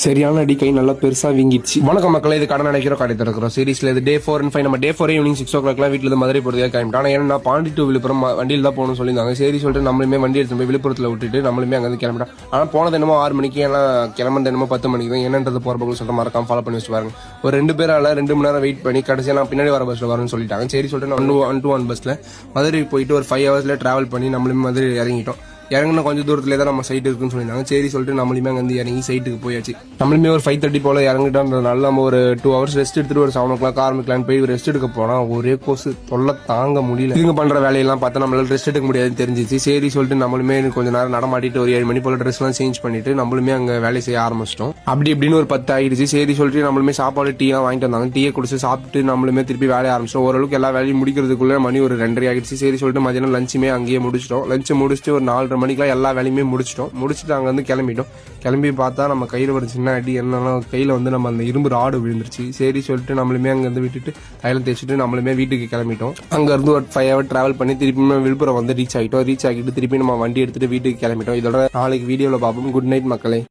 சரியான அடி, கை நல்லா பெருசா வீங்கிடுச்சு. வணக்கம் மக்களே, இது கடை நினைக்கிறோம் கடை திறக்கிறோம் சீரிஸ்ல இது டே 4 and 5. நம்ம டே 4 ஈவினிங் 6 o'clock வீட்டுல இருந்து மதுரை போறதுக்காக கிளம்பிட்டோம். ஆனா ஏன்னா பாண்டி டு விழுப்புரம் வண்டியில் தான் போகணும்னு சொல்லியிருந்தாங்க. சரி சொல்லிட்டு நம்மளுமே வண்டி எடுத்து போய் விழுப்புரத்தில் விட்டுட்டு நம்மளுமே அங்கே கிளம்பிட்டோம். ஆனா போனது என்னமோ 6 மணிக்கு, ஏன்னா கிளம்புறது என்னமோ 10 மணிக்கு தான். என்னன்றது போற பக்கம் சொல்லிட்டு மறக்காம ஃபாலோ பண்ணி வச்சு பாருங்க. ஒரு 2 பேரால 2 மணி நேரம் வெயிட் பண்ணி கடைசியா நான் பின்னாடி வர பஸ்ல வரேன்னு சொல்லிட்டாங்க. சரி சொல்லிட்டு நான் 1 பஸ்ல மதுரை போயிட்டு ஒரு 5 hours டிராவல் பண்ணி நம்மளுமே மதுரை இறங்கிட்டோம். இறங்கின கொஞ்சம் தூரத்துல தான் நம்ம சைட் இருக்குன்னு சொல்லியிருந்தாங்க. சரி சொல்லிட்டு நம்மளுமே அங்கே இறங்கி சைட்டுக்கு போயாச்சு. நம்மளுமே ஒரு 5:30 போல இறங்கிட்டோம்ன்றதுனால நம்ம ஒரு 2 hours ரெஸ்ட் எடுத்துட்டு ஒரு 7 o'clock ஆரம்பிக்கலான்னு போய் ரெஸ்ட் எடுக்க போனா ஒரே கோசு தொல்லை தாங்க முடியல. இவங்க பண்ற வேலையெல்லாம் பார்த்தா நம்மளால ரெஸ்ட் எடுக்க முடியாதுன்னு தெரிஞ்சிச்சு. சரி சொல்லிட்டு நம்மளுமே கொஞ்ச நேரம் நடமாட்டிட்டு ஒரு 7 மணி போல ட்ரெஸ் எல்லாம் சேஞ்ச் பண்ணிட்டு நம்மளுமே அங்கே வேலை செய்ய ஆரம்பிச்சிட்டோம். அப்படி இப்படின்னு ஒரு 10 ஆயிடுச்சு. சரி சொல்லிட்டு நம்மளுமே சாப்பாடு டீ எல்லாம் வாங்கிட்டு வந்தாங்க. டீயை குடிச்சு சாப்பிட்டு நம்மளுமே திருப்பி வேலையை ஆரம்பிச்சிட்டோம். ஓரளவுக்கு எல்லா வேலையும் முடிக்கிறதுக்குள்ள மணி ஒரு 2:30 ஆயிடுச்சு. சரி சொல்லிட்டு மதியானம் லஞ்சுமே அங்கேயே முடிச்சிட்டோம். லஞ்ச் முடிச்சுட்டு ஒரு 4:30 மணிக்கெல்லாம் எல்லா வேலையுமே முடிச்சுட்டு அங்க வந்து கிளம்பிட்டோம். கிளம்பி பார்த்தா நம்ம கையில ஒரு சின்ன அடி, என்னன்னா கையில வந்து நம்ம அந்த இரும்பு ராடு விழுந்துருச்சு. சரி சொல்லிட்டு நம்மளுமே அங்க இருந்து விட்டுட்டு தைலம் தேய்ச்சிட்டு நம்மளுமே வீட்டுக்கு கிளம்பிட்டோம். அங்க இருந்து ஒரு 5 hour டிராவல் பண்ணி திருப்பி விழுப்புரம் வந்து ரீச் ஆகிட்டு திருப்பி நம்ம வண்டி எடுத்துட்டு வீட்டுக்கு கிளம்பிட்டோம். இதோட நாளைக்கு வீடியோல பார்ப்போம். குட் நைட் மக்களே.